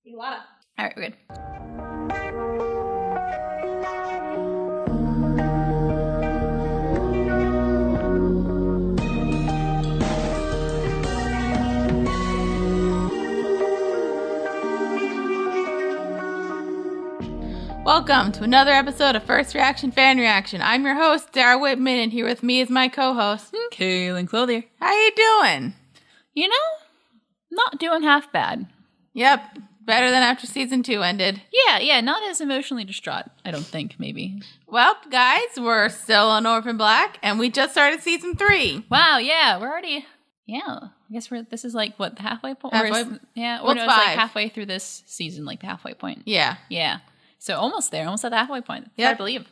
All right, we're good. Welcome to another episode of First Reaction Fan Reaction. I'm your host, Dara Whitman, and here with me is my co-host, Cailin Clothier. How you doing? You know, not doing half bad. Yep, better than after season 2 ended. Yeah, not as emotionally distraught, I don't think, maybe. Well, guys, we're still on Orphan Black, and we just started season 3. Wow, yeah, we're already, I guess this is like, what, the halfway point? Halfway? It's it's like halfway through this season, like the halfway point. Yeah. Yeah. So almost there, almost at the halfway point. Yeah, I believe.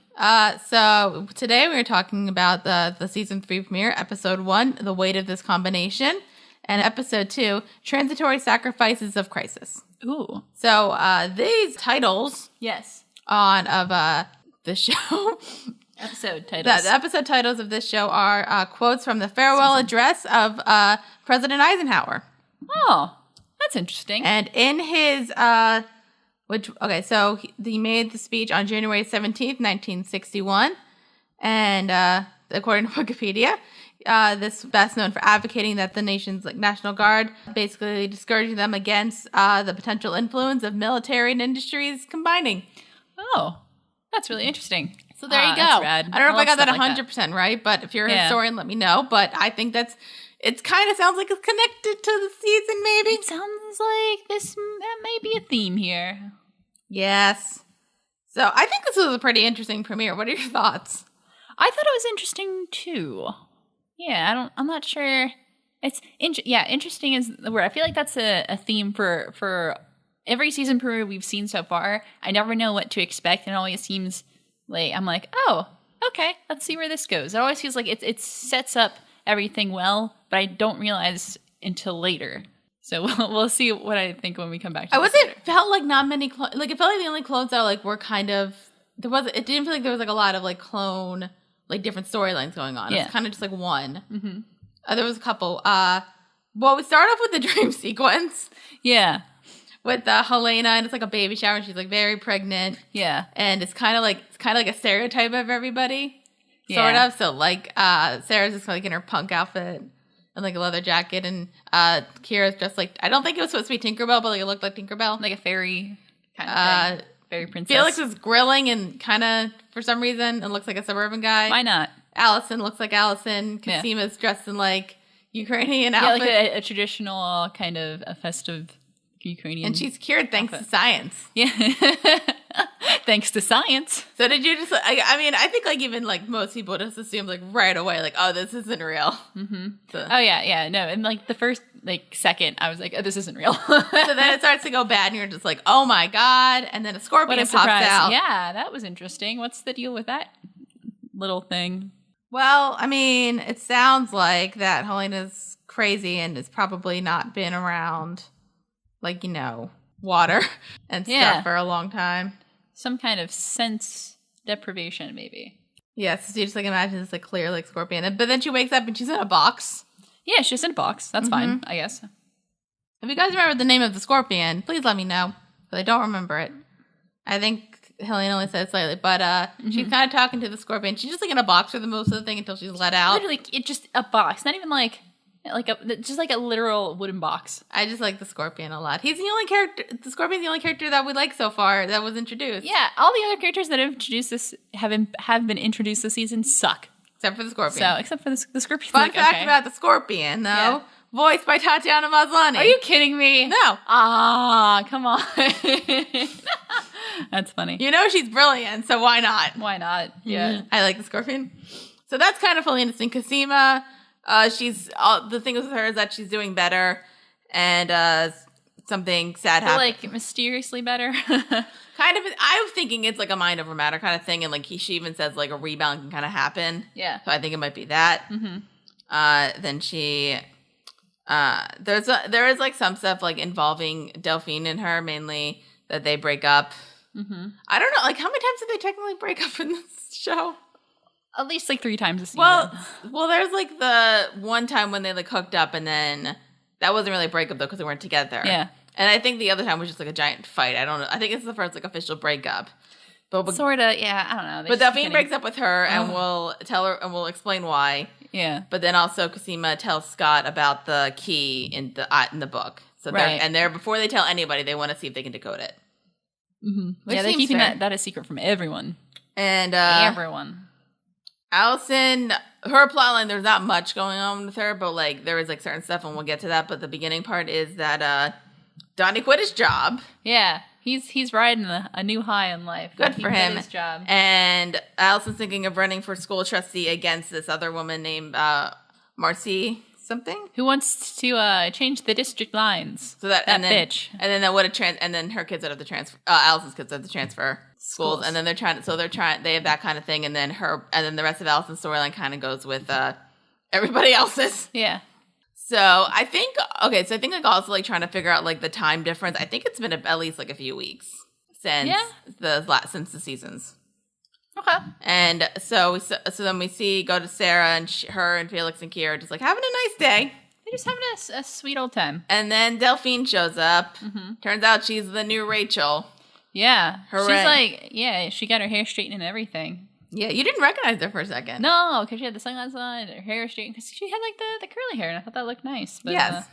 So today we are talking about the season 3 premiere, episode 1, The Weight of This Combination, and episode 2, Transitory Sacrifices of Crisis. Ooh. So these titles Yes. of the show, Episode titles. the episode titles of this show are quotes from the farewell address of President Eisenhower. Oh, that's interesting. And in his so he made the speech on January 17th, 1961. And according to Wikipedia, this best known for advocating that the nation's National Guard, basically discouraging them against the potential influence of military and industries combining. Oh, that's really interesting. So there you go. That's rad. I don't know if I got that love 100% right, but if you're a historian, let me know. But I think it kind of sounds like it's connected to the season, maybe. It sounds like that may be a theme here. Yes. So I think this was a pretty interesting premiere. What are your thoughts? I thought it was interesting too. Yeah, I'm not sure. It's interesting is the word. I feel like that's a theme for every season premiere we've seen so far. I never know what to expect, and it always seems like I'm like, oh, okay, let's see where this goes. It always feels like it sets up everything well, but I don't realize until later. So we'll see what I think when we come back to this. It felt like not many it felt like the only clones that were kind of it didn't feel like there was a lot of clone different storylines going on. It was kind of just one. Mm-hmm. There was a couple. Well, we start off with the dream sequence. Yeah. With Helena, and it's a baby shower, and she's very pregnant. Yeah. And it's kind of like a stereotype of everybody. Sort of. So Sarah's just in her punk outfit and a leather jacket, and Kira's just I don't think it was supposed to be Tinkerbell, but it looked like Tinkerbell. Like a fairy kind of thing. Fairy princess. Felix is grilling and kind of, for some reason, it looks like a suburban guy. Why not? Allison looks like Allison. Cosima's dressed in Ukrainian outfit. Yeah, a traditional kind of a festive Ukrainian. And she's cured thanks to science. Yeah. Thanks to science. So did you just, I think even most people just assume right away, oh, this isn't real. Mm-hmm. So. Oh yeah, no. And the first second, I was like, oh, this isn't real. So then it starts to go bad and you're just like, oh my God. And then a scorpion pops out. Yeah, that was interesting. What's the deal with that little thing? Well, it sounds like that Helena's crazy and has probably not been around water and stuff for a long time. Some kind of sense deprivation, maybe. Yes, so you just imagine this clear scorpion. But then she wakes up and she's in a box. Yeah, she's in a box. That's fine, I guess. If you guys remember the name of the scorpion, please let me know. Because I don't remember it. I think Helena only said it slightly. But she's kind of talking to the scorpion. She's just in a box for the most of the thing until she's let out. Literally, it's just a box. Not even just a literal wooden box. I just like the scorpion a lot. He's the only character. The scorpion's the only character that we like so far that was introduced. Yeah, all the other characters that have introduced have been introduced this season suck. Except for the scorpion. So except for the scorpion. Fun fact about the scorpion, though, voiced by Tatiana Maslany. Are you kidding me? No. Ah, come on. That's funny. She's brilliant, so why not? Why not? Yeah, I like the scorpion. So that's kind of Helena's thing. Cosima. The thing with her is that she's doing better, and something sad happened. Mysteriously better. Kind of. I was thinking it's a mind over matter kind of thing, and she even says a rebound can kind of happen. Yeah. So I think it might be that. Mm-hmm. Then she, there is some stuff involving Delphine and her mainly that they break up. Mm-hmm. I don't know. How many times did they technically break up in this show? At least 3 times a season. Well, there's the one time when they hooked up, and then that wasn't really a breakup though because they weren't together. Yeah. And I think the other time was just like a giant fight. I don't know. I think it's the first like official breakup. But Sort of, yeah, I don't know. But Delphine breaks up with her and we'll tell her and we'll explain why. Yeah. But then also Cosima tells Scott about the key in the book. So they're before they tell anybody, they want to see if they can decode it. Mm-hmm. Yeah, they're keeping that a secret from everyone. And everyone. Allison, her plotline, there's not much going on with her, but like there is like certain stuff, and we'll get to that. But the beginning part is that Donnie quit his job. Yeah, he's riding a new high in life. Good for him. His job. And Allison's thinking of running for school trustee against this other woman named Marcy something, who wants to change the district lines. So that bitch. And then that would have and then her kids would have to transfer. Allison's kids would have to transfer schools, and then they have that kind of thing, and then the rest of Allison's storyline kind of goes with everybody else's. Yeah. So I think like also like trying to figure out like the time difference. I think it's been at least like a few weeks since since the seasons. Okay. And so then we go to Sarah and her and Felix and Kira just like having a nice day. They're just having a sweet old time. And then Delphine shows up. Mm-hmm. Turns out she's the new Rachel. Yeah. Hooray. She's like, she got her hair straightened and everything. Yeah, you didn't recognize her for a second. No, because she had the sunglasses on, her hair straightened, because she had like the curly hair, and I thought that looked nice. But, yes.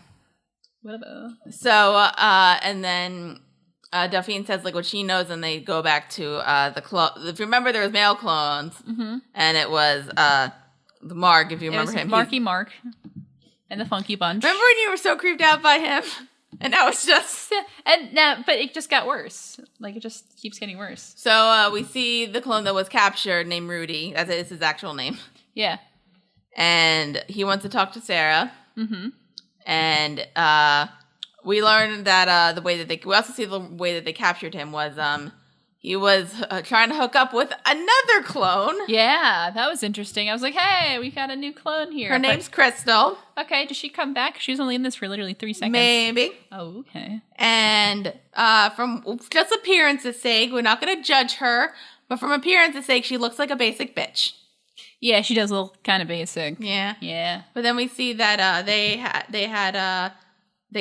Whatever. So, and then Delphine says like what she knows, and they go back to the clone. If you remember, there was male clones, and it was the Mark. If you remember him, Marky Mark, and the Funky Bunch. Remember when you were so creeped out by him, and now it's just but it just got worse. Like it just keeps getting worse. So we see the clone that was captured, named Rudy. That is his actual name. Yeah, and he wants to talk to Sarah. Mm-hmm. And we learned that we also see the way that they captured him was he was trying to hook up with another clone. Yeah, that was interesting. I was like, hey, we got a new clone here. Her name's Crystal. Okay, does she come back? She was only in this for literally 3 seconds. Maybe. Oh, okay. And from just appearance's sake, we're not going to judge her, but from appearance's sake, she looks like a basic bitch. Yeah, she does look kind of basic. Yeah. Yeah. But then we see that they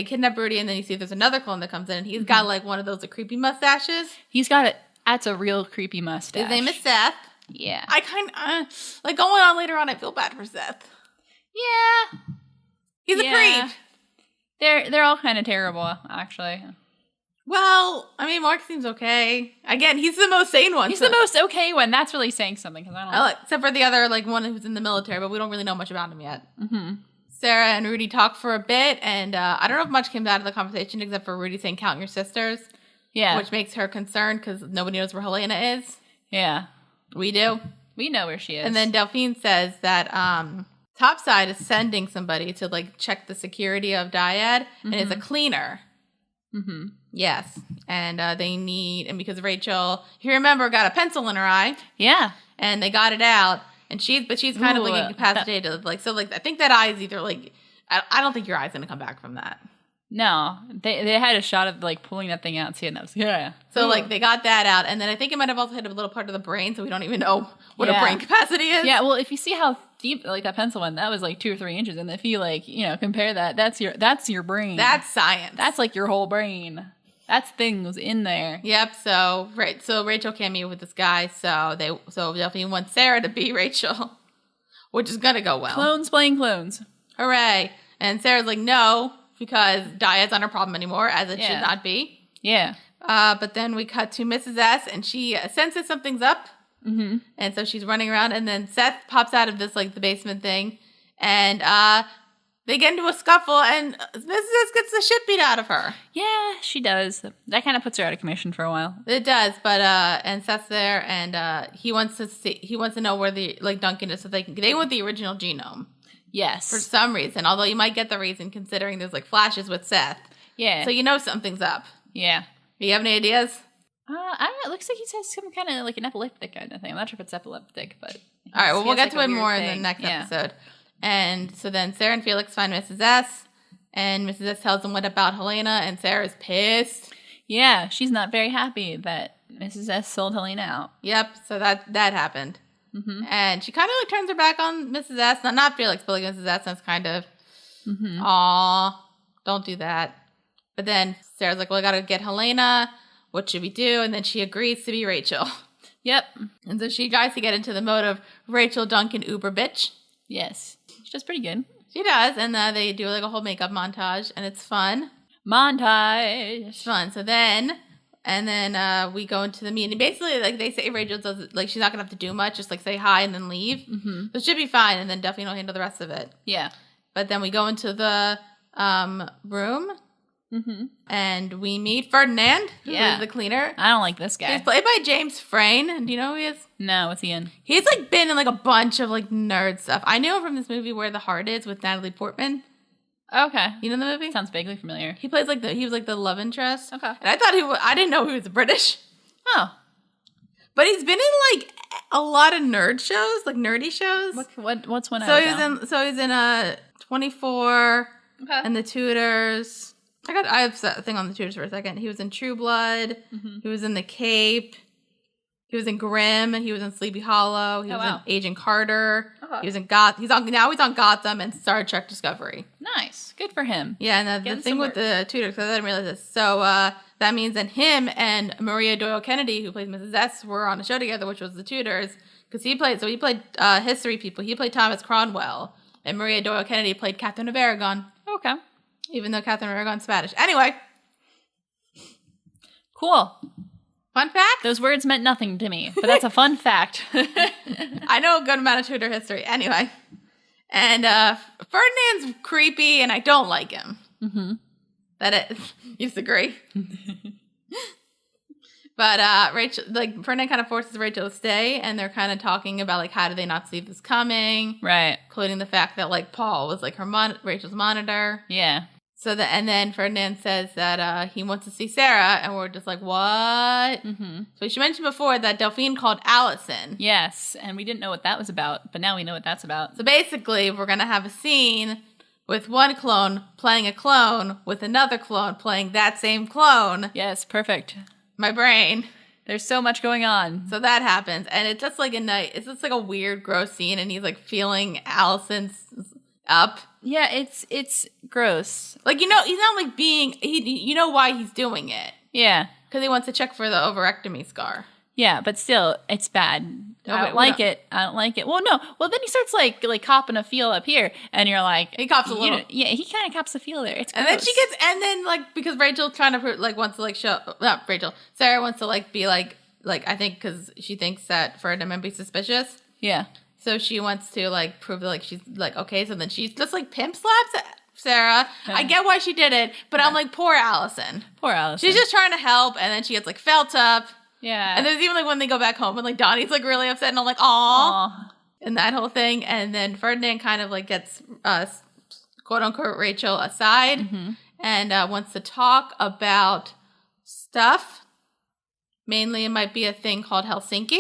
kidnap Rudy, and then you see there's another clone that comes in, and he's got like one of those creepy mustaches. He's got it. That's a real creepy mustache. His name is Seth. Yeah. I kind of like going on later on. I feel bad for Seth. Yeah. He's a creep. They're all kind of terrible, actually. Well, I mean, Mark seems okay. Again, he's the most sane one. He's the most okay one. That's really saying something, because I don't. Except for the other like one who's in the military, but we don't really know much about him yet. Mm-hmm. Sarah and Rudy talk for a bit, and I don't know if much came out of the conversation except for Rudy saying, "Count your sisters." Yeah. Which makes her concerned because nobody knows where Helena is. Yeah. We do. We know where she is. And then Delphine says that Topside is sending somebody to like check the security of Dyad, and it's a cleaner. Mm-hmm. Yes. And because Rachel, if you remember, got a pencil in her eye. Yeah. And they got it out. And she's kind of like incapacitated. I think that eye is either like, I don't think your eye's going to come back from that. No, they had a shot of like pulling that thing out too, and that was So like they got that out, and then I think it might have also hit a little part of the brain, so we don't even know what a brain capacity is. Yeah, well, if you see how deep like that pencil went, that was like 2 or 3 inches, and if you like compare that, that's your brain. That's science. That's like your whole brain. That's things in there. Yep. So Rachel came in with this guy, so Delphine wants Sarah to be Rachel, which is gonna go well. Clones playing clones. Hooray! And Sarah's like, no. Because Dyad's not a problem anymore, as it should not be. Yeah. But then we cut to Mrs. S, and she senses something's up. Mm-hmm. And so she's running around, and then Seth pops out of this, like, the basement thing. And they get into a scuffle, and Mrs. S gets the shit beat out of her. Yeah, she does. That kind of puts her out of commission for a while. It does, but and Seth's there, and he wants to know where the Duncan is, so they want the original genome. Yes. For some reason. Although you might get the reason considering there's like flashes with Seth. Yeah. So something's up. Yeah. Do you have any ideas? I don't know. It looks like he has some kind of like an epileptic kind of thing. I'm not sure if it's epileptic, but. All right. Well, we'll get to it more in the next episode. And so then Sarah and Felix find Mrs. S. And Mrs. S tells them what about Helena. And Sarah's pissed. Yeah. She's not very happy that Mrs. S sold Helena out. Yep. So that happened. Mm-hmm. And she kind of like turns her back on Mrs. S. Not Felix, but like Mrs. S. That's kind of, aw, don't do that. But then Sarah's like, well, I gotta get Helena. What should we do? And then she agrees to be Rachel. Yep. And so she tries to get into the mode of Rachel Duncan Uber bitch. Yes. She does pretty good. She does. And they do like a whole makeup montage. And it's fun. Montage. It's fun. So then... And then we go into the meeting. Basically, like, they say Rachel does, like, she's not going to have to do much. Just, like, say hi and then leave. Mm-hmm. So it should be fine. And then Delphine will handle the rest of it. Yeah. But then we go into the room. Mm-hmm. And we meet Ferdinand, who is the cleaner. I don't like this guy. He's played by James Frain. Do you know who he is? No, what's he in? He's, like, been in, like, a bunch of, like, nerd stuff. I knew him from this movie Where the Heart Is with Natalie Portman. Okay. You know the movie? Sounds vaguely familiar. He plays he was like the love interest. Okay. And I thought I didn't know he was British. Oh. But he's been in like a lot of nerd shows, like nerdy shows. What's one? So he's in 24 and The Tudors. I have a thing on The Tudors for a second. He was in True Blood. Mm-hmm. He was in The Cape. He was in Grimm. He was in Sleepy Hollow. He was in Agent Carter. Okay. He was in He's on Gotham and Star Trek Discovery. Nice, good for him. Yeah, and the thing with the Tudors, because I didn't realize this. So that means that him and Maria Doyle Kennedy, who plays Mrs. S, were on a show together, which was The Tudors, because he played history people. He played Thomas Cromwell, and Maria Doyle Kennedy played Catherine of Aragon. Okay, even though Catherine of Aragon's Spanish. Anyway, cool. Fun fact? Those words meant nothing to me, but that's a fun fact. I know a good amount of Tudor history. Anyway. And Ferdinand's creepy, and I don't like him. Mm-hmm. That is. You disagree? But Rachel, like, Ferdinand kind of forces Rachel to stay, and they're kind of talking about, like, how do they not see this coming? Right. Including the fact that, like, Paul was, like, Rachel's monitor. Yeah. And then Ferdinand says that he wants to see Sarah, and we're just like, what? Mm-hmm. So she mentioned before that Delphine called Allison. Yes, and we didn't know what that was about, but now we know what that's about. So basically, we're going to have a scene with one clone playing a clone with another clone playing that same clone. Yes, perfect. My brain. There's so much going on. So that happens, and it's just like it's just like a weird, gross scene, and he's like feeling Allison's up. Yeah, it's gross. Like, he's not like you know why he's doing it. Yeah. Because he wants to check for the overectomy scar. Yeah, but still, it's bad. I don't like it. Well, no. Well, then he starts like copping a feel up here, and you're like... He cops a little. Yeah, he kind of cops a feel there. It's gross. And then like, because Rachel trying to, like, wants to, like, not Rachel, Sarah wants to, like, be like, I think because she thinks that Ferdinand might be suspicious. Yeah. So she wants to, like, prove that, like, she's, like, okay. So then she's just, like, pimp slaps Sarah. I get why she did it, but I'm like, poor Allison. Poor Allison. She's just trying to help, and then she gets, like, felt up. Yeah. And there's even, like, when they go back home, and, like, Donnie's, like, really upset, and I'm like, aw. And that whole thing. And then Ferdinand kind of, like, gets, quote-unquote, Rachel aside, and wants to talk about stuff. Mainly, it might be a thing called Helsinki.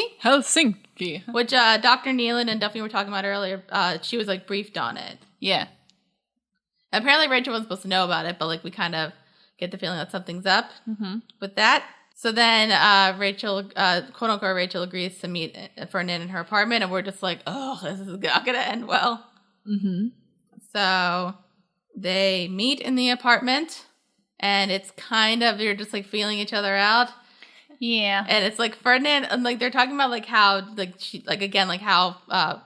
Which Dr. Nealon and Duffy were talking about earlier. She was, like, briefed on it. Yeah. Apparently, Rachel wasn't supposed to know about it, but, like, we kind of get the feeling that something's up with that. So then Rachel, quote-unquote, Rachel agrees to meet Ferdinand in her apartment, and we're just like, oh, this is not going to end well. Mm-hmm. So they meet in the apartment, and it's kind of, you're just, like, feeling each other out. Yeah. And it's like Ferdinand, and like they're talking about like how like she like again like how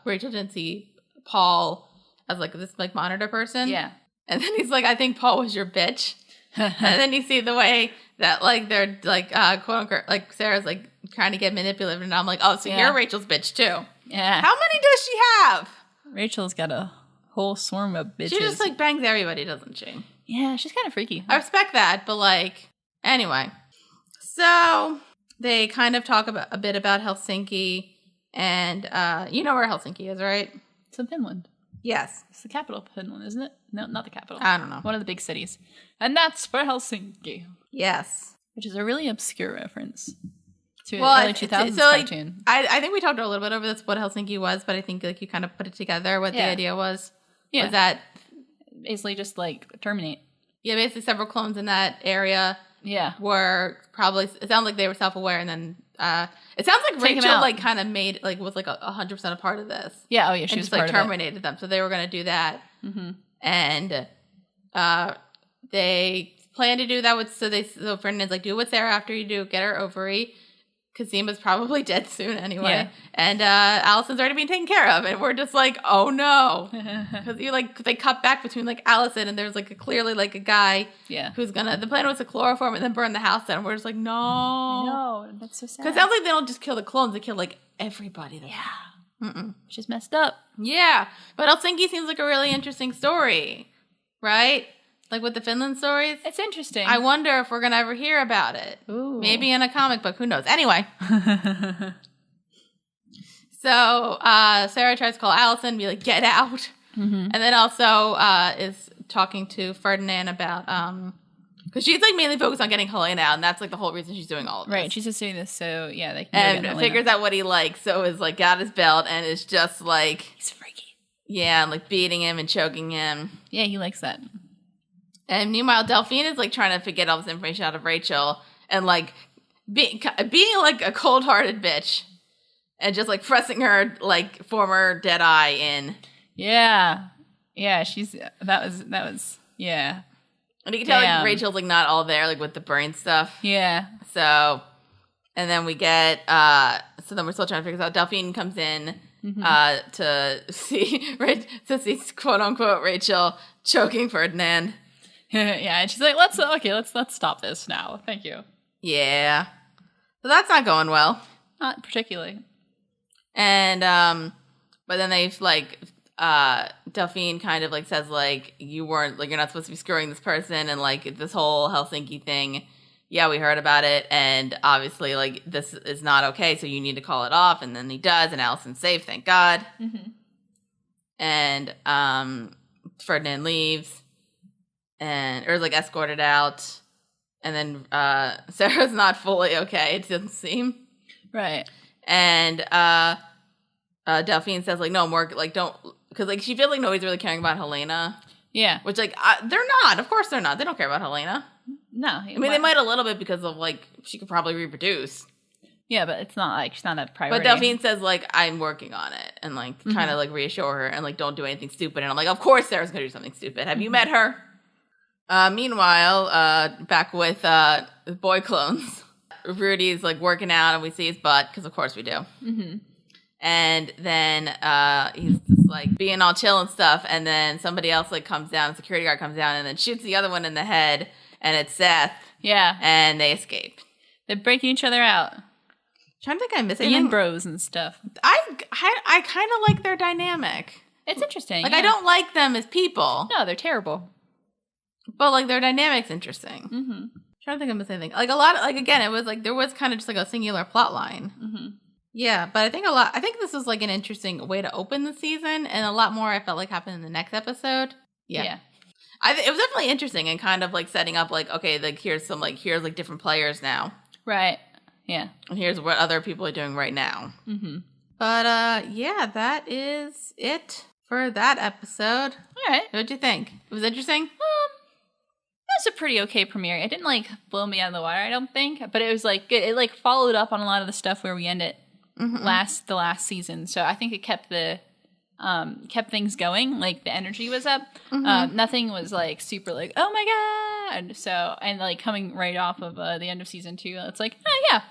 Rachel didn't see Paul as like this like monitor person. Yeah. And then he's like, I think Paul was your bitch. And then you see the way that like they're like quote unquote like Sarah's like trying to get manipulative, and I'm like, oh, so you're Rachel's bitch too. Yeah. How many does she have? Rachel's got a whole swarm of bitches. She just like bangs everybody, doesn't she? Yeah, she's kind of freaky. I respect that, but like anyway. So they kind of talk a bit about Helsinki, and you know where Helsinki is, right? It's in Finland. Yes. It's the capital of Finland, isn't it? No, not the capital. I don't know. One of the big cities. And that's for Helsinki. Yes. Which is a really obscure reference to an early 2000s cartoon. Like, I think we talked a little bit over this, what Helsinki was, but I think like you kind of put it together, what the idea was. Yeah. Was that... Basically just like terminate. Yeah, basically several clones in that area... Yeah, were probably, it sounds like they were self-aware, and then it sounds like Rachel like kind of made like was like 100% a part of this. Yeah, oh yeah, she was just like terminated them, so they were going to do that. Mm-hmm. And they plan to do that so Ferdinand's like, do with Sarah after you do, get her ovary. Casima's probably dead soon anyway. Yeah. And Allison's already being taken care of. And we're just like, oh no. Because they cut back between like Allison and there's like clearly like a guy who's the plan was to chloroform and then burn the house down. And we're just like, no. I know. That's so sad. Because it sounds like they don't just kill the clones, they kill like everybody. Which is messed up. Yeah. But Helsinki seems like a really interesting story. Right? Like with the Finland stories? It's interesting. I wonder if we're going to ever hear about it. Ooh. Maybe in a comic book. Who knows? Anyway. So Sarah tries to call Allison and be like, get out. Mm-hmm. And then also is talking to Ferdinand about... because she's like mainly focused on getting Helena out. And that's like the whole reason she's doing all of this. Right. She's just doing this so, they can and figures out what he likes. So is like got his belt and is just like... He's freaky. Yeah, like beating him and choking him. Yeah, he likes that. And meanwhile, Delphine is like trying to get all this information out of Rachel and like being like a cold-hearted bitch and just like pressing her like former dead eye in. Yeah, that was yeah. And you can tell like Rachel's like not all there like with the brain stuff. Yeah. So, and then we get so then we're still trying to figure this out. Delphine comes in to see quote unquote Rachel choking Ferdinand. Yeah, and she's like, let's stop this now. Thank you. Yeah. So that's not going well. Not particularly. And but then they like Delphine kind of like says like you're not supposed to be screwing this person and like this whole Helsinki thing. Yeah, we heard about it and obviously like this is not okay, so you need to call it off. And then he does, and Allison's safe, thank God. Mm-hmm. And Ferdinand leaves. And or is like escorted out, and then Sarah's not fully okay. It doesn't seem right. And Delphine says like no more like don't because like she feels like nobody's really caring about Helena. Yeah, which like they're not. Of course they're not. They don't care about Helena. No, I mean they might a little bit because of like she could probably reproduce. Yeah, but it's not like she's not a priority. But Delphine says like I'm working on it and like trying to like reassure her and like don't do anything stupid. And I'm like of course Sarah's gonna do something stupid. Have you met her? Meanwhile, back with boy clones, Rudy's like working out and we see his butt because of course we do. Mm-hmm. And then he's just like being all chill and stuff. And then somebody else like comes down, a security guard comes down and then shoots the other one in the head. And it's Seth. Yeah. And they escape. They're breaking each other out. Trying to think I missed anything. Being bros and stuff. I kind of like their dynamic. It's interesting. Like I don't like them as people. No, they're terrible. But, like, their dynamic's interesting. Mm-hmm. Trying to think of the same thing. Like, a lot, like, again, it was, like, there was kind of just, like, a singular plot line. Mm-hmm. Yeah, but I think this was, like, an interesting way to open the season, and a lot more I felt like happened in the next episode. Yeah. It was definitely interesting and kind of, like, setting up, like, okay, like, here's, like, different players now. Right. Yeah. And here's what other people are doing right now. Mm-hmm. But, yeah, that is it for that episode. All right. What'd you think? It was interesting? It was a pretty okay premiere. It didn't like blow me out of the water, I don't think, but it was like good. It like followed up on a lot of the stuff where we ended the last season. So I think it kept things going. Like the energy was up. Mm-hmm. Nothing was like super like oh my god. So and like coming right off of the end of season 2, it's like yeah,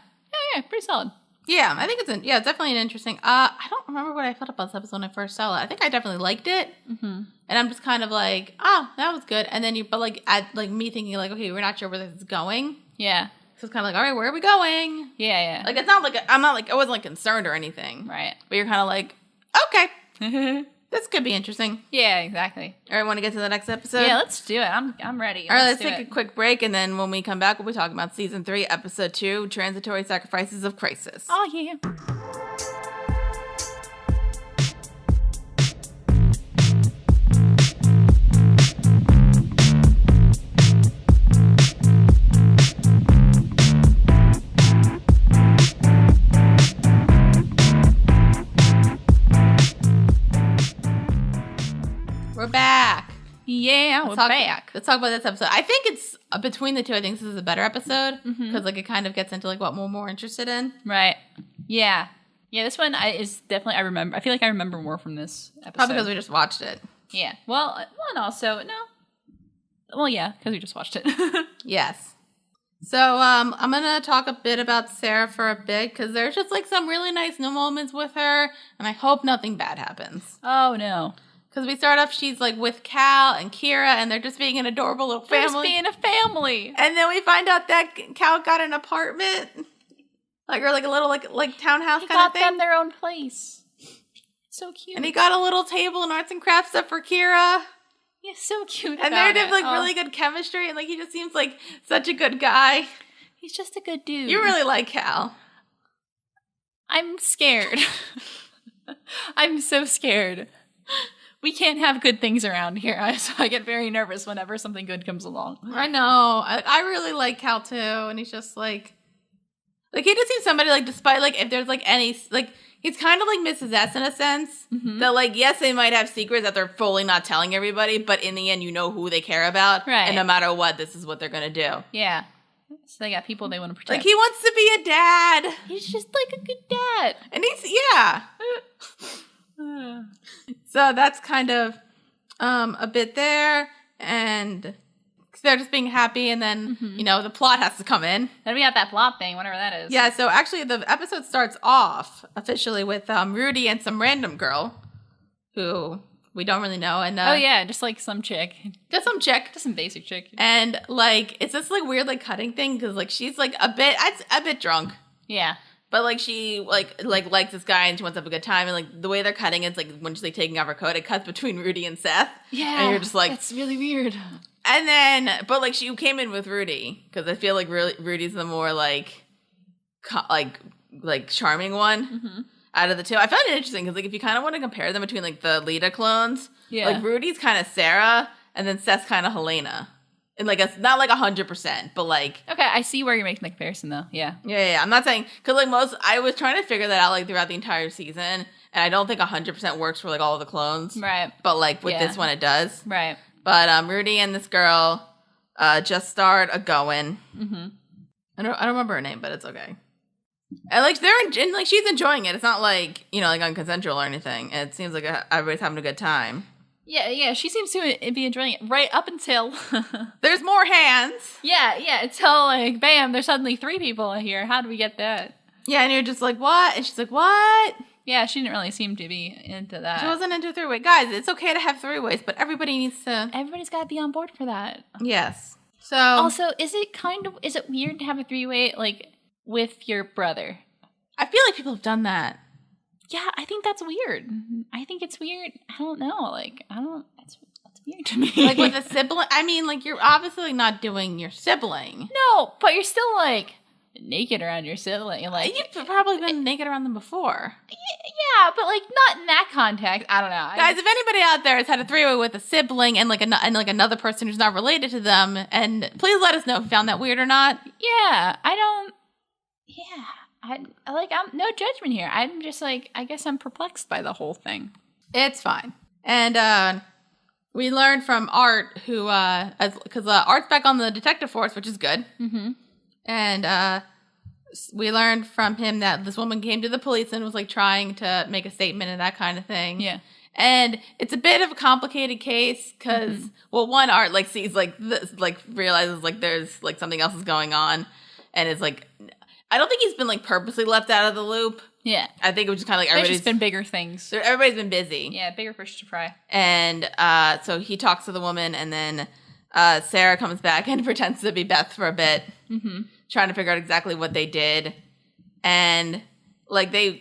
pretty solid. Yeah, I think it's definitely an interesting. I don't remember what I felt about this episode when I first saw it. I think I definitely liked it, and I'm just kind of like, oh, that was good. And then me thinking like, okay, we're not sure where this is going. Yeah, so it's kind of like, all right, where are we going? Yeah. Like it's not like I wasn't like concerned or anything, right? But you're kind of like, okay, this could be interesting. Yeah, exactly. All right, want to get to the next episode? Yeah, let's do it. I'm ready. All right, let's take a quick break, and then when we come back, we'll be talking about Season 3, Episode 2, Transitory Sacrifices of Crisis. Oh, yeah. We're back. Yeah, we're back. Let's talk about this episode. I think it's between the two. I think this is a better episode because like it kind of gets into like what we're more interested in. Right. Yeah. This one is definitely. I feel like I remember more from this episode. Probably because we just watched it. Yeah. Well, one also no. Well, yeah, because we just watched it. Yes. So I'm going to talk a bit about Sarah for a bit because there's just like some really nice new moments with her, and I hope nothing bad happens. Oh, no. Because we start off, she's like with Cal and Kira, and they're just being an adorable little family. Just being a family. And then we find out that Cal got an apartment, like, or like a little like townhouse He kind of got thing. them their own place. So cute. And he got a little table and arts and crafts stuff for Kira. He's so cute. And they have like really good chemistry, and like he just seems like such a good guy. He's just a good dude. You really like Cal. I'm scared. I'm so scared. We can't have good things around here, so I get very nervous whenever something good comes along. I know. I really like Cal too, and he's just like he just seems somebody like, despite like if there's like any like, he's kind of like Mrs. S in a sense that like, yes, they might have secrets that they're fully not telling everybody, but in the end, you know who they care about, right? And no matter what, this is what they're gonna do. Yeah. So they got people they want to protect. Like he wants to be a dad. He's just like a good dad, and yeah. So that's kind of a bit there, and they're just being happy, and then, you know, the plot has to come in. Then we got that plot thing, whatever that is. Yeah, so actually the episode starts off officially with Rudy and some random girl who we don't really know. And oh, yeah, just like some chick. Just some chick. Just some basic chick. And, like, it's this, like, weird, like, cutting thing, because, like, she's, like, a bit drunk. Yeah. But, like, she, like likes this guy, and she wants to have a good time, and, like, the way they're cutting it's, like, when she's, like, taking off her coat, it cuts between Rudy and Seth. Yeah. And you're just, like... That's really weird. And then, but, like, she came in with Rudy, because I feel like Rudy's the more, like charming one out of the two. I found it interesting, because, like, if you kind of want to compare them between, like, the Lita clones, like, Rudy's kind of Sarah, and then Seth's kind of Helena. And, like, it's not, like, 100%, but, like... Okay, I see where you're making the comparison, though. Yeah. Yeah. I'm not saying... Because, like, I was trying to figure that out, like, throughout the entire season, and I don't think 100% works for, like, all of the clones. Right. But, like, with this one, it does. Right. But Rudy and this girl just start a-going. I don't remember her name, but it's okay. And, like, like, she's enjoying it. It's not, like, you know, like, unconsensual or anything. It seems like everybody's having a good time. Yeah, she seems to be enjoying it right up until... There's more hands. Yeah, until, like, bam, there's suddenly 3 people here. How do we get that? Yeah, and you're just like, what? And she's like, what? Yeah, she didn't really seem to be into that. She wasn't into a 3-way. Guys, it's okay to have 3-ways, but everybody needs to... Everybody's got to be on board for that. Yes. So... Also, is it weird to have a 3-way, like, with your brother? I feel like people have done that. Yeah, I think that's weird. I think it's weird. I don't know. Like, that's weird to me. Like, with a sibling? I mean, like, you're obviously not doing your sibling. No, but you're still, like, naked around your sibling. Like, you've probably been naked around them before. Yeah, but, like, not in that context. I don't know. Guys, if anybody out there has had a 3-way with a sibling and, like, another person who's not related to them, and please let us know if you found that weird or not. Yeah, I'm no judgment here. I'm just like, I guess I'm perplexed by the whole thing. It's fine. And we learned from Art, who, because Art's back on the detective force, which is good. And we learned from him that this woman came to the police and was, like, trying to make a statement and that kind of thing. Yeah. And it's a bit of a complicated case because, well, one, Art, like, sees, like, this, like, realizes, like, there's, like, something else is going on. And is, like... I don't think he's been, like, purposely left out of the loop. Yeah. I think it was just kind of like There's just been bigger things. Everybody's been busy. Yeah, bigger fish to fry. And so he talks to the woman, and then Sarah comes back and pretends to be Beth for a bit, trying to figure out exactly what they did. And, like, they were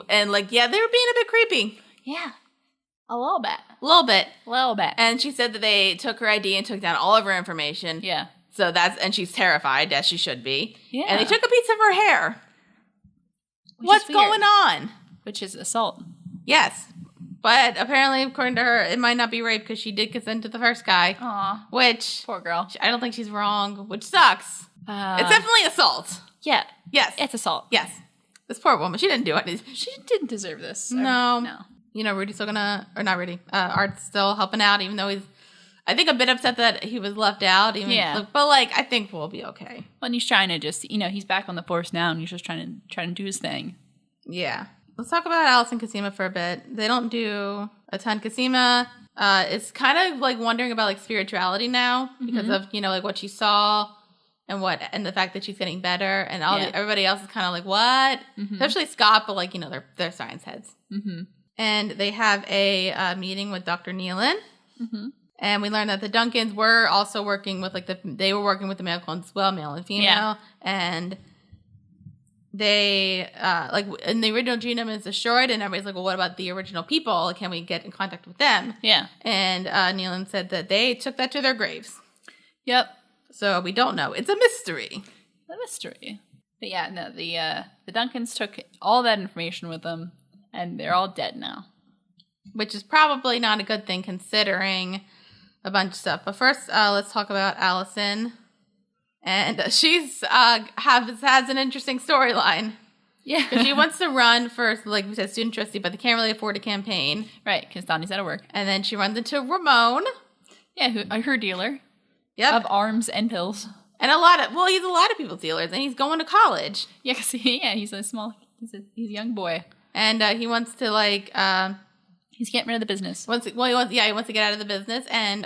being a bit creepy. Yeah. A little bit. A little bit. A little bit. And she said that they took her ID and took down all of her information. Yeah. So and she's terrified, as she should be. Yeah. And they took a piece of her hair. What's going on? Which is assault. Yes. But apparently, according to her, it might not be rape because she did consent to the first guy. Aw. Which... Poor girl. I don't think she's wrong, which sucks. It's definitely assault. Yeah. Yes. It's assault. Yes. This poor woman, she didn't do it. She didn't deserve this. No. You know, Rudy's still gonna... Or not Rudy. Art's still helping out, even though he's... I think a bit upset that he was left out. But, like, I think we'll be okay. Well, and he's trying to just, you know, he's back on the force now, and he's just trying to do his thing. Yeah. Let's talk about Alice and Cosima for a bit. They don't do a ton. Cosima is kind of like wondering about like spirituality now because of, you know, like what she saw and the fact that she's getting better, and everybody else is kind of like, what? Especially Scott, but like, you know, they're science heads. And they have a meeting with Dr. Nealon. And we learned that the Duncans were also working with they were working with the male clones as well, male and female. Yeah. And they, and the original genome is destroyed, and everybody's like, well, what about the original people? Can we get in contact with them? Yeah. And Nealon said that they took that to their graves. Yep. So we don't know. It's a mystery. A mystery. But yeah, no, the Duncans took all that information with them, and they're all dead now. Which is probably not a good thing considering a bunch of stuff. But first, let's talk about Allison. And she's has an interesting storyline. Yeah. She wants to run for, like we said, student trustee, but they can't really afford a campaign. Right, because Donnie's out of work. And then she runs into Ramon. Yeah, her dealer. Yep. Of arms and pills. And he's a lot of people's dealers, and he's going to college. Yeah, he's a young boy. And he wants to, like... he's getting rid of the business. He wants to get out of the business, and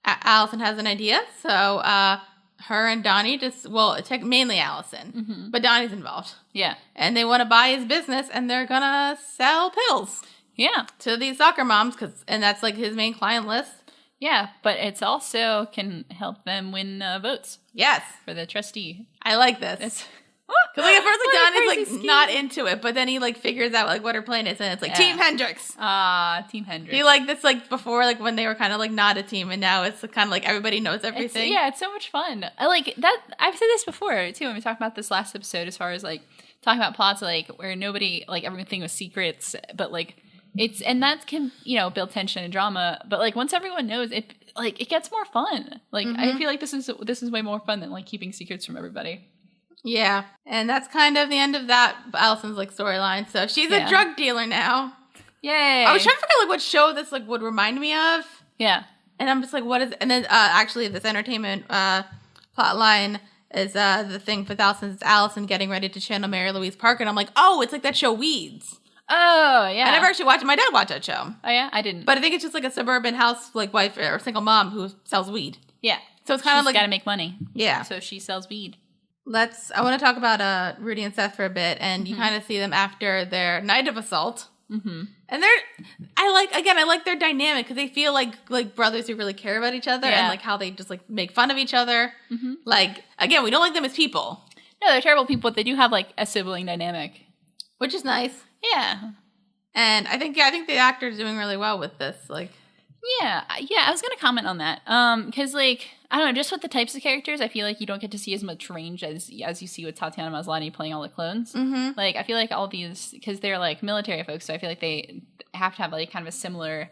Allison has an idea, so... her and Donnie mainly Allison, but Donnie's involved. Yeah. And they want to buy his business, and they're going to sell pills. Yeah. To these soccer moms, and that's like his main client list. Yeah, but it's also can help them win votes. Yes. For the trustee. I like this. Because at first, Donnie's not into it, but then he figures out what her plan is, and it's Team Hendrix. Team Hendrix. He liked this before, when they were kind of not a team, and now it's kind of everybody knows everything. It's so much fun. I like that. I've said this before too when we talked about this last episode, as far as talking about plots where nobody everything was secrets, but and that can build tension and drama. But once everyone knows it, it gets more fun. I feel like this is way more fun than keeping secrets from everybody. Yeah, and that's kind of the end of that Allison's storyline. So she's a drug dealer now. Yay! I was trying to figure out what show this would remind me of. Yeah, and I'm just what is? And then actually, this entertainment plot line is the thing with Allison. It's Allison getting ready to channel Mary Louise Parker, and I'm oh, it's that show Weeds. Oh yeah, I never actually watched it. My dad watched that show. Oh yeah, I didn't. But I think it's just a suburban house wife or single mom who sells weed. Yeah, so it's kind of got to make money. Yeah, so she sells weed. I want to talk about Rudy and Seth for a bit, and you kind of see them after their night of assault. And I like their dynamic because they feel like brothers who really care about each other, and how they just make fun of each other. Again, we don't like them as people. No, they're terrible people, but they do have a sibling dynamic, which is nice. Yeah, and I think the actor's doing really well with this. Yeah, I was gonna comment on that. Because I don't know, just with the types of characters, I feel like you don't get to see as much range as you see with Tatiana Maslany playing all the clones. I feel like all these, because they're military folks, so I feel like they have to have kind of a similar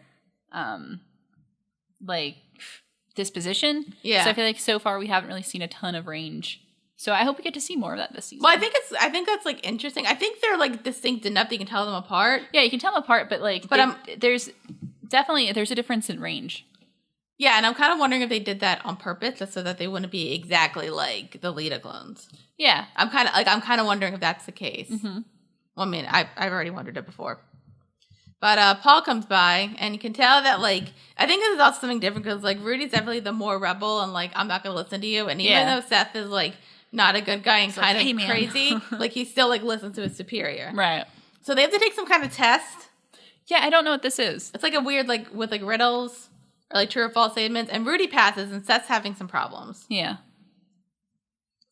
disposition. Yeah. So I feel like so far we haven't really seen a ton of range. So I hope we get to see more of that this season. Well, I think that's interesting. I think they're distinct enough that you can tell them apart. Yeah, you can tell them apart, but there's definitely a difference in range. Yeah, and I'm kind of wondering if they did that on purpose, just so that they wouldn't be exactly like the Lita clones. Yeah, I'm kind of wondering if that's the case. Well, I mean, I've already wondered it before. But Paul comes by, and you can tell that I think this is also something different because Rudy's definitely the more rebel, and I'm not going to listen to you. And even though Seth is not a good guy and kind of crazy, he still listens to his superior. Right. So they have to take some kind of test. Yeah, I don't know what this is. It's a weird with riddles or true or false statements, and Rudy passes, and Seth's having some problems. Yeah.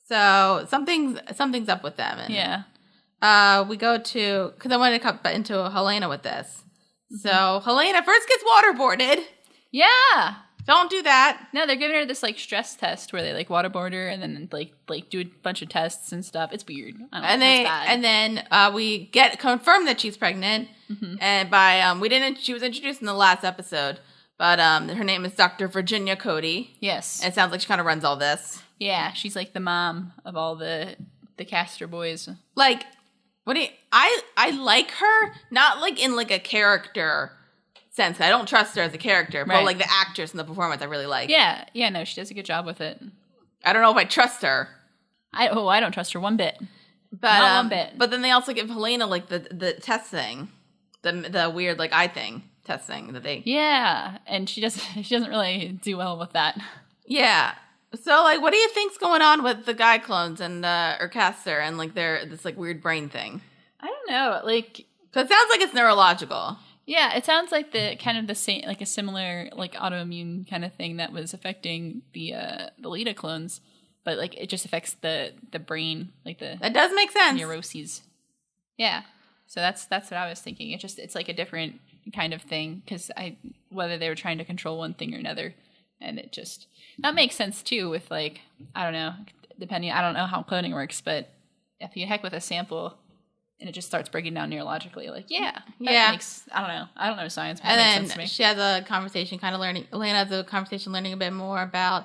So something's up with them. And, we go to, because I wanted to come into Helena with this. So Helena first gets waterboarded. Yeah. Don't do that. No, they're giving her this stress test where they waterboard her and then do a bunch of tests and stuff. It's weird. I don't know. And then we get confirmed that she's pregnant. And by she was introduced in the last episode, but her name is Dr. Virginia Cody. Yes. And it sounds like she kind of runs all this. Yeah, she's the mom of all the Castor boys. I like her, not in a character sense. I don't trust her as a character, but the actress and the performance I really like. Yeah, no, she does a good job with it. I don't know if I trust her. I don't trust her one bit. But, not one bit. But then they also give Helena the test thing, the weird eye thing. testing that they. Yeah, and she doesn't really do well with that. Yeah. So, like, what do you think's going on with the guy clones and or Castor and like this like weird brain thing? I don't know, like, because it sounds like it's neurological. Yeah, it sounds like the kind of the same, like a similar like autoimmune kind of thing that was affecting the Lita clones, but like it just affects the brain, like the that does make sense. Neuroses. Yeah, so that's what I was thinking. It's like a different kind of thing because whether they were trying to control one thing or another, and it just that makes sense too with like I don't know how cloning works, but if you heck with a sample. And it just starts breaking down neurologically. Like, that makes, I don't know science, but and it then makes sense to me. she has a conversation Elena has a conversation learning a bit more about,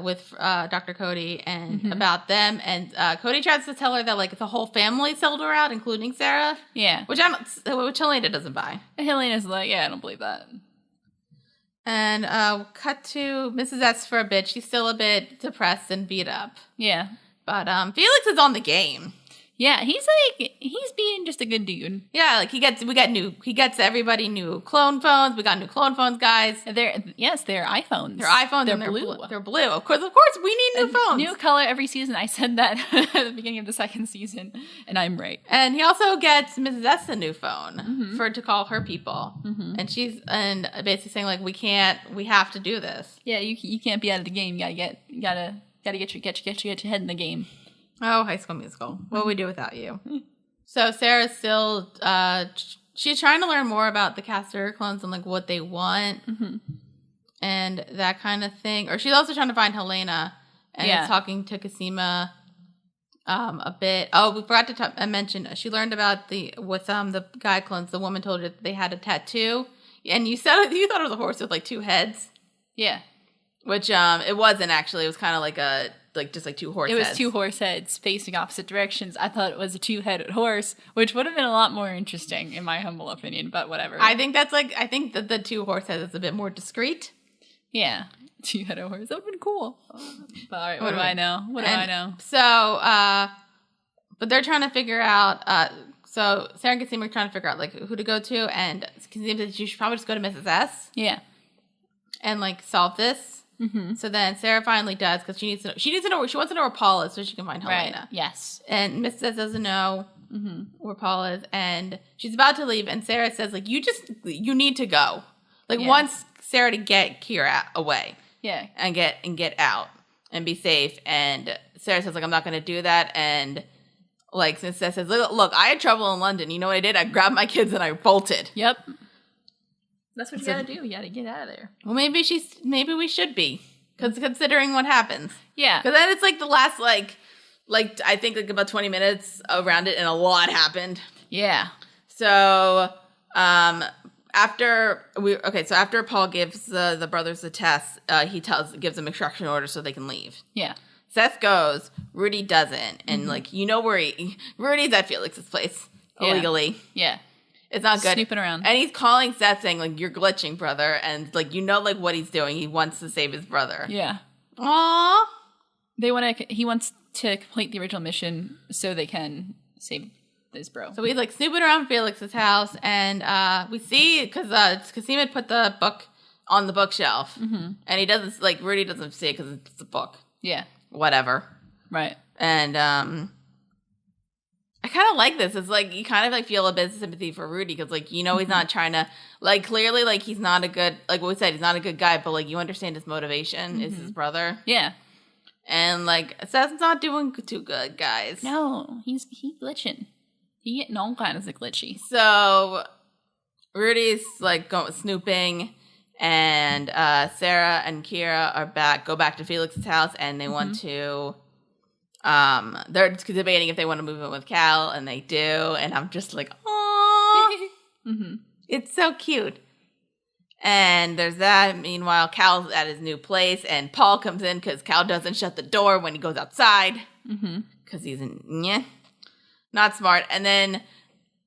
with Dr. Cody and about them. And Cody tries to tell her that, like, the whole family sold her out, including Sarah. Yeah. Which Helena doesn't buy. And Helena's like, yeah, I don't believe that. And cut to Mrs. S for a bit. She's still a bit depressed and beat up. Yeah. But Felix is on the game. Yeah, he's being just a good dude. Yeah, like he gets everybody new clone phones. We got new clone phones, guys. They're iPhones. They're iPhones. They're and blue. They're blue. Of course, we need new phones. New color every season. I said that at the beginning of the second season, and I'm right. And he also gets Mrs. S a new phone to call her people, and she's basically saying like we have to do this. Yeah, you can't be out of the game. You gotta get your head in the game. Oh, High School Musical. What would we do without you? So Sarah's still, she's trying to learn more about the Castor clones and like what they want and that kind of thing. Or she's also trying to find Helena and is talking to Cosima a bit. Oh, we forgot to mention, she learned about the guy clones. The woman told her that they had a tattoo. And you thought it was a horse with like two heads. Yeah. Which it wasn't actually. It was kind of like just two horse heads. It was two horse heads facing opposite directions. I thought it was a two-headed horse, which would have been a lot more interesting, in my humble opinion, but whatever. I think that the two horse heads is a bit more discreet. Yeah. Two-headed horse. That would have been cool. But all right, what do I know? What do I know? So, but they're trying to figure out, so Sarah and Cosima are trying to figure out, like, who to go to, and Cosima says you should probably just go to Mrs. S. Yeah. And, like, solve this. So then Sarah finally does because she wants to know where Paul is so she can find Helena. Right. Yes. And Mrs. S doesn't know where Paul is, and she's about to leave, and Sarah says like you need to go, like wants Sarah to get Kira away, and get out and be safe. And Sarah says like I'm not going to do that, and like Mrs. S says look, I had trouble in London. You know what I did? I grabbed my kids and I bolted. Yep. That's what you gotta do. You gotta get out of there. Well, maybe we should be, considering what happens. Yeah. Because then it's like the last like I think like about 20 minutes around it, and a lot happened. Yeah. So after Paul gives the brothers the test, he gives them extraction orders so they can leave. Yeah. Seth goes. Rudy doesn't, and like Rudy's at Felix's place illegally. Yeah. It's not good. Snooping around. And he's calling Seth saying, like, you're glitching, brother. And, like, like, what he's doing. He wants to save his brother. Yeah. Aww. He wants to complete the original mission so they can save his bro. So he's, like, snooping around Felix's house. And we see, because Cosima had put the book on the bookshelf. And he doesn't, like, Rudy doesn't see it because it's a book. Yeah. Whatever. Right. And, I kind of like this. It's like you kind of like feel a bit of sympathy for Rudy because like he's not trying to like clearly like he's not a good like what we said he's not a good guy, but like you understand his motivation is his brother. Yeah, and like Seth's not doing too good, guys. No, he's glitching. He getting all kinds of glitchy. So Rudy's like snooping, and Sarah and Kira go back to Felix's house, and they want to. They're debating if they want to move in with Cal, and they do, and I'm just like, aww. It's so cute. And there's that. Meanwhile, Cal's at his new place, and Paul comes in because Cal doesn't shut the door when he goes outside because he's not smart. And then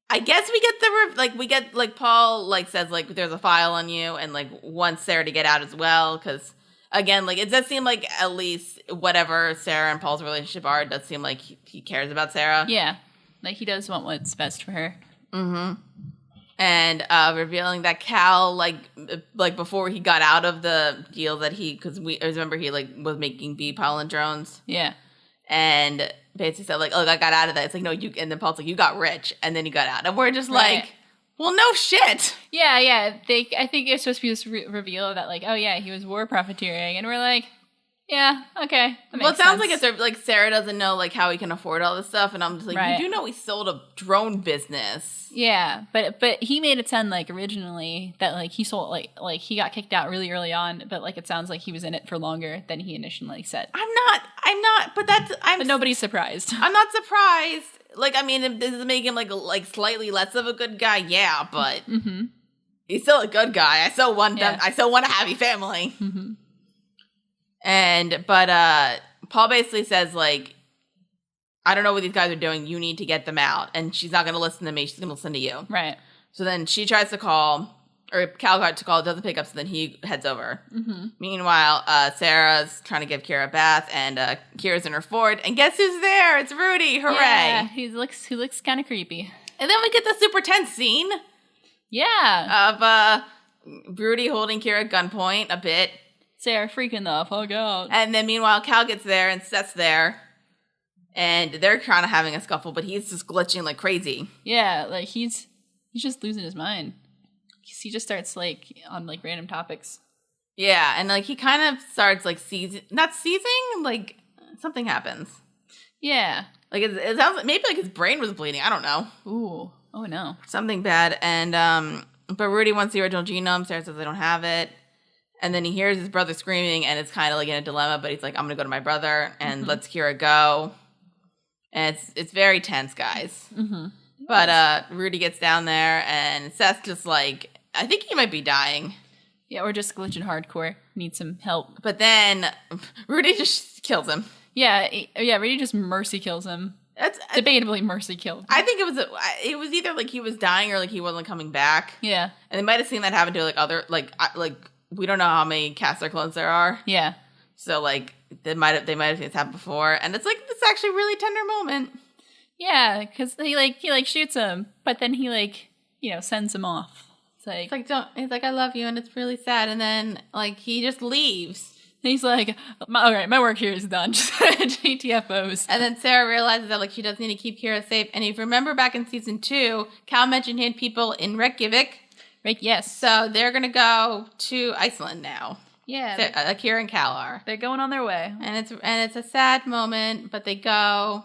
I guess we get Paul like says like there's a file on you, and like wants Sarah to get out as well because. Again, like, it does seem like at least whatever Sarah and Paul's relationship are, it does seem like he cares about Sarah. Yeah. Like, he does want what's best for her. And revealing that Cal, like before he got out of the deal that because I remember he like was making bee pollen drones. Yeah. And basically said like, oh, I got out of that. It's like, no, and then Paul's like, you got rich, and then you got out. And we're just like, well, no shit. Yeah. I think it's supposed to be this reveal that like, oh yeah, he was war profiteering, and we're like, yeah, okay. Well, it sounds like it's like Sarah doesn't know like how he can afford all this stuff, and I'm just like, you do know he sold a drone business. Yeah, but he made it sound like originally that like he sold like he got kicked out really early on, but like it sounds like he was in it for longer than he initially said. I'm not, but nobody's surprised. I'm not surprised. Like, I mean, does it make him like slightly less of a good guy? Yeah, but he's still a good guy. I still want a happy family. Mm-hmm. But Paul basically says like, I don't know what these guys are doing. You need to get them out. And she's not going to listen to me. She's going to listen to you. Right. So then she tries to call, or Cal tries to call, doesn't pick up, so then he heads over. Mm-hmm. Meanwhile, Sarah's trying to give Kira a bath, and Kira's in her Ford. And guess who's there? It's Rudy. Hooray. Yeah, he looks kind of creepy. And then we get the super tense scene. Yeah. Of Rudy holding Kira at gunpoint a bit. Sarah freaking the fuck out. And then meanwhile, Cal gets there and Seth's there. And they're kind of having a scuffle, but he's just glitching like crazy. Yeah, like he's just losing his mind. He just starts like on like random topics. Yeah, and like he kind of starts like not seizing, like something happens. Yeah, like it sounds like maybe like his brain was bleeding. I don't know. Ooh, oh no, something bad. And but Rudy wants the original genome. Sarah says they don't have it. And then he hears his brother screaming, and it's kind of like in a dilemma. But he's like, I'm gonna go to my brother and let's Kira go. And it's very tense, guys. Mm-hmm. But Rudy gets down there, and Seth's just like, I think he might be dying. Yeah, or just glitching hardcore. Needs some help. But then Rudy just kills him. Yeah, Rudy just mercy kills him. That's debatably mercy killed. I think it was either like he was dying or like he wasn't coming back. Yeah, and they might have seen that happen to like other like we don't know how many Caster clones there are. Yeah, so like they might have seen this happen before, and it's like this actually really tender moment. Yeah, because he shoots him, but then he sends him off. It's like don't. He's like, I love you, and it's really sad, and then like he just leaves. He's like, all right, my work here is done. Just GTFOs. And then Sarah realizes that like she does need to keep Kira safe. And if you remember back in season 2, Cal mentioned he had people in Reykjavik. Yes. So they're gonna go to Iceland now. Yeah. So, Kira and Cal are. They're going on their way. And it's a sad moment, but they go.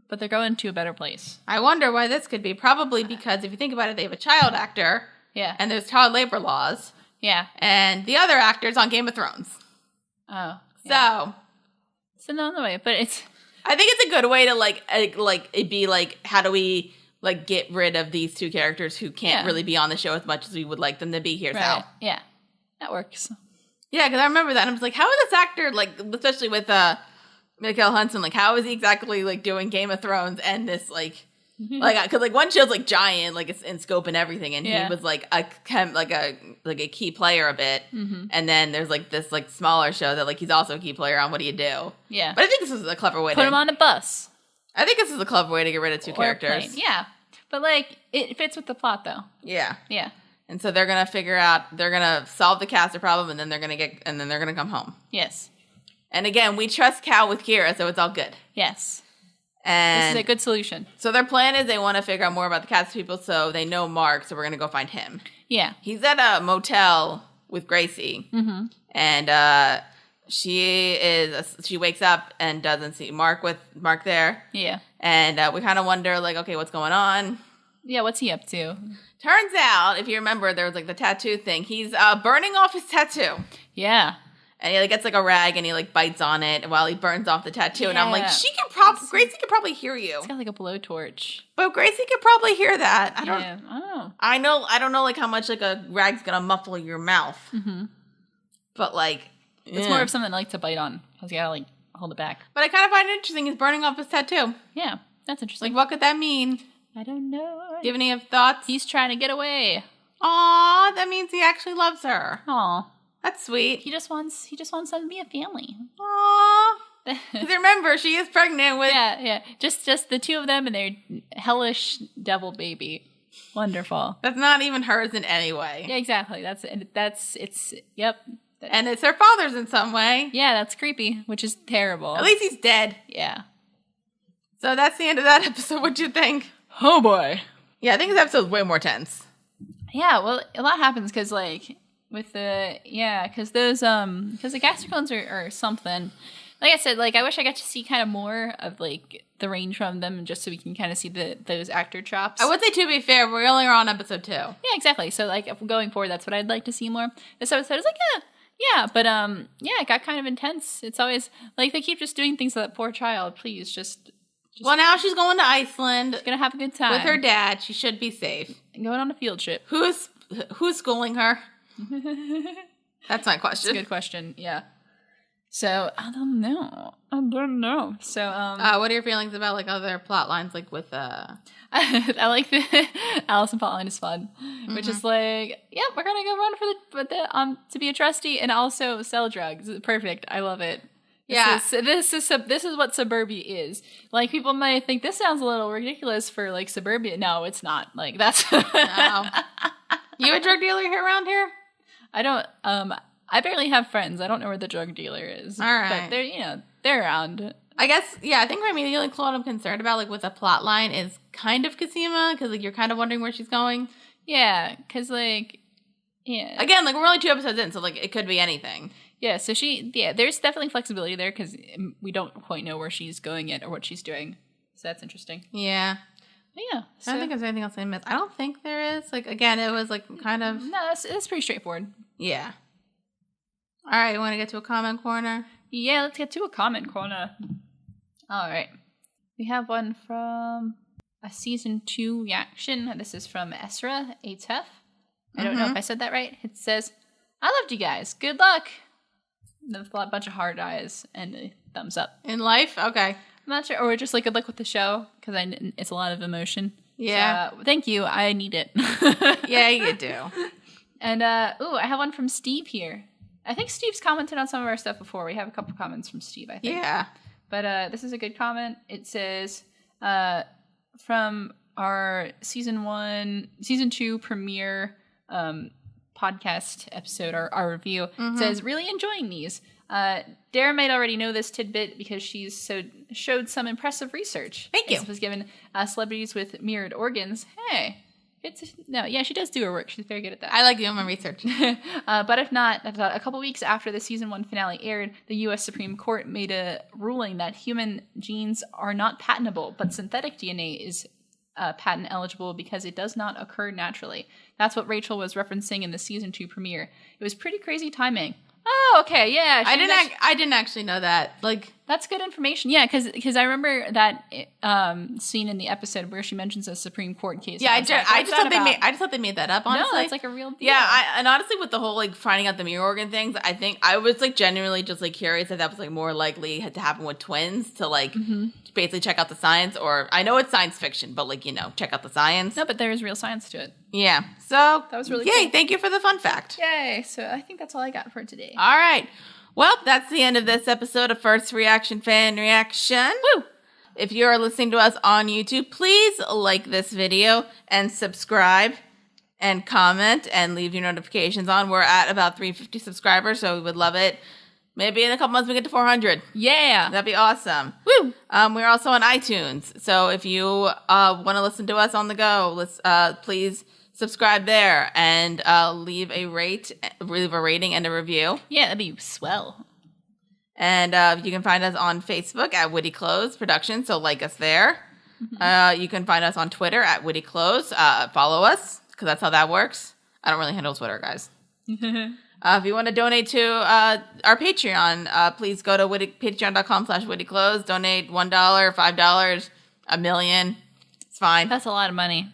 But they're going to a better place. I wonder why this could be. Probably because if you think about it, they have a child actor. Yeah. And there's child labor laws. Yeah. And the other actor's on Game of Thrones. Oh. Yeah. So no way, but I think it's a good way to like it'd be like, how do we like get rid of these two characters who can't really be on the show as much as we would like them to be here? Right. So yeah, that works. Yeah, because I remember that and I was like, how is this actor like, especially with Mikael Hunson, like how is he exactly like doing Game of Thrones and this like. Like, because like one show's like giant, like it's in scope and everything, and he was like a key player a bit, and then there's like this like smaller show that like he's also a key player on. What do you do? Yeah, but I think this is a clever way. Put him on a bus. I think this is a clever way to get rid of two characters. Yeah, but like it fits with the plot though. Yeah, yeah. And so they're gonna solve the caster problem, and then they're gonna come home. Yes. And again, we trust Cal with Kira, so it's all good. Yes. And this is a good solution. So their plan is they want to figure out more about the Cats people, so they know Mark, so we're going to go find him. Yeah. He's at a motel with Gracie. Mm-hmm. And she wakes up and doesn't see Mark there. Yeah. And we kind of wonder, like, okay, what's going on? Yeah, what's he up to? Turns out, if you remember, there was, like, the tattoo thing. He's burning off his tattoo. Yeah. And he like, gets like a rag and he like bites on it while he burns off the tattoo. Yeah. And I'm like, Gracie could probably hear you. It's got like a blowtorch. But Gracie could probably hear that. I don't know like how much like a rag's gonna muffle your mouth. Mm-hmm. But like, it's more of something I like to bite on because you gotta like hold it back. But I kind of find it interesting. He's burning off his tattoo. Yeah, that's interesting. Like, what could that mean? I don't know. Do you have any thoughts? He's trying to get away. Aw, that means he actually loves her. Aw. That's sweet. He just wants them to be a family. Aww. Because remember, she is pregnant with... Yeah. Just the two of them and their hellish devil baby. Wonderful. That's not even hers in any way. Yeah, exactly. Yep. And it's her father's in some way. Yeah, that's creepy, which is terrible. At least he's dead. Yeah. So that's the end of that episode. What'd you think? Oh boy. Yeah, I think this episode's way more tense. Yeah, well, a lot happens because, like, with the, because those, because the gaster clones are something. Like I said, like, I wish I got to see kind of more of, like, the range from them just so we can kind of see those actor chops. I would say, to be fair, we only are on episode 2. Yeah, exactly. So, like, if going forward, that's what I'd like to see more. This episode is like, yeah, but, it got kind of intense. It's always, like, they keep just doing things to that poor child. Please, just well, now she's going to Iceland. Gonna have a good time. With her dad. She should be safe. And going on a field trip. Who's schooling her? That's my question. That's a good question, yeah. So, I don't know. So, what are your feelings about, like, other plot lines, like, with, I like the Allison plotline is fun, which is like, yeah, we're gonna go run for the to be a trustee and also sell drugs. Perfect. I love it. Yeah. This is what suburbia is. Like, people might think this sounds a little ridiculous for, like, suburbia. No, it's not. Like, that's no. You a drug dealer here around here? I don't. I barely have friends. I don't know where the drug dealer is. All right, but they're around. I guess, yeah. I think for me, the only plot I'm concerned about, like, with a plot line is kind of Cosima, because, like, you're kind of wondering where she's going. Yeah, because, like, yeah. Again, like, we're only 2 episodes in, so, like, it could be anything. Yeah, so there's definitely flexibility there because we don't quite know where she's going yet or what she's doing. So that's interesting. Yeah. But yeah. I don't think there's anything else I missed. I don't think there is. Like, again, it was, like, kind of... No, it's pretty straightforward. Yeah. All right, you want to get to a comment corner? Yeah, let's get to a comment corner. All right. We have one from a season 2 reaction. This is from Esra Atef. I don't know if I said that right. It says, I loved you guys. Good luck. A bunch of hard eyes and a thumbs up. In life? Okay. I'm not sure. Or just like good luck with the show because it's a lot of emotion. Yeah. So, thank you. I need it. Yeah, you do. And, I have one from Steve here. I think Steve's commented on some of our stuff before. We have a couple comments from Steve, I think. Yeah. But this is a good comment. It says, from our season 2 premiere podcast episode, our review, says, really enjoying these. Dara might already know this tidbit because she's showed some impressive research. Thank you. This was given celebrities with mirrored organs. Hey. She does do her work. She's very good at that. I like doing my research. But if not, a couple weeks after the season 1 finale aired, the U.S. Supreme Court made a ruling that human genes are not patentable, but synthetic DNA is patent eligible because it does not occur naturally. That's what Rachel was referencing in the season 2 premiere. It was pretty crazy timing. Oh, okay, yeah. I didn't actually know that. Like, that's good information. Yeah, because I remember that scene in the episode where she mentions a Supreme Court case. Yeah, I just thought they made that up. Honestly, no, it's like a real deal. Yeah, and honestly, with the whole like finding out the mirror organ things, I think I was like genuinely just like curious if that was like more likely to happen with twins to like basically check out the science. Or I know it's science fiction, but like check out the science. No, but there is real science to it. Yeah, so that was really yay! Cool. Thank you for the fun fact. Yay! So I think that's all I got for today. All right. Well, that's the end of this episode of First Reaction Fan Reaction. Woo! If you are listening to us on YouTube, please like this video and subscribe and comment and leave your notifications on. We're at about 350 subscribers, so we would love it. Maybe in a couple months we get to 400. Yeah. That'd be awesome. Woo! We're also on iTunes, so if you want to listen to us on the go, please subscribe there and leave a rating and a review. Yeah, that'd be swell. And you can find us on Facebook at Witty Clothes Productions, so like us there. You can find us on Twitter at Witty Clothes. Follow us, because that's how that works. I don't really handle Twitter, guys. If you want to donate to our Patreon, please go to patreon.com/wittyclothes. Donate $1, $5, $1 million. It's fine. That's a lot of money.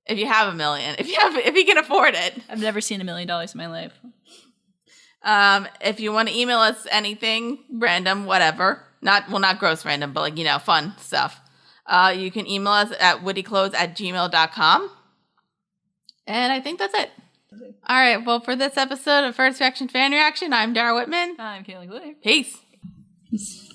If you have $1 million, if you can afford it. I've never seen $1 million in my life. If you want to email us anything random, whatever, not gross random, but like, fun stuff, you can email us at wittyclothes@gmail.com. And I think that's it. All right. Well, for this episode of First Reaction Fan Reaction, I'm Dara Whitman. I'm Cailin. Peace. Peace.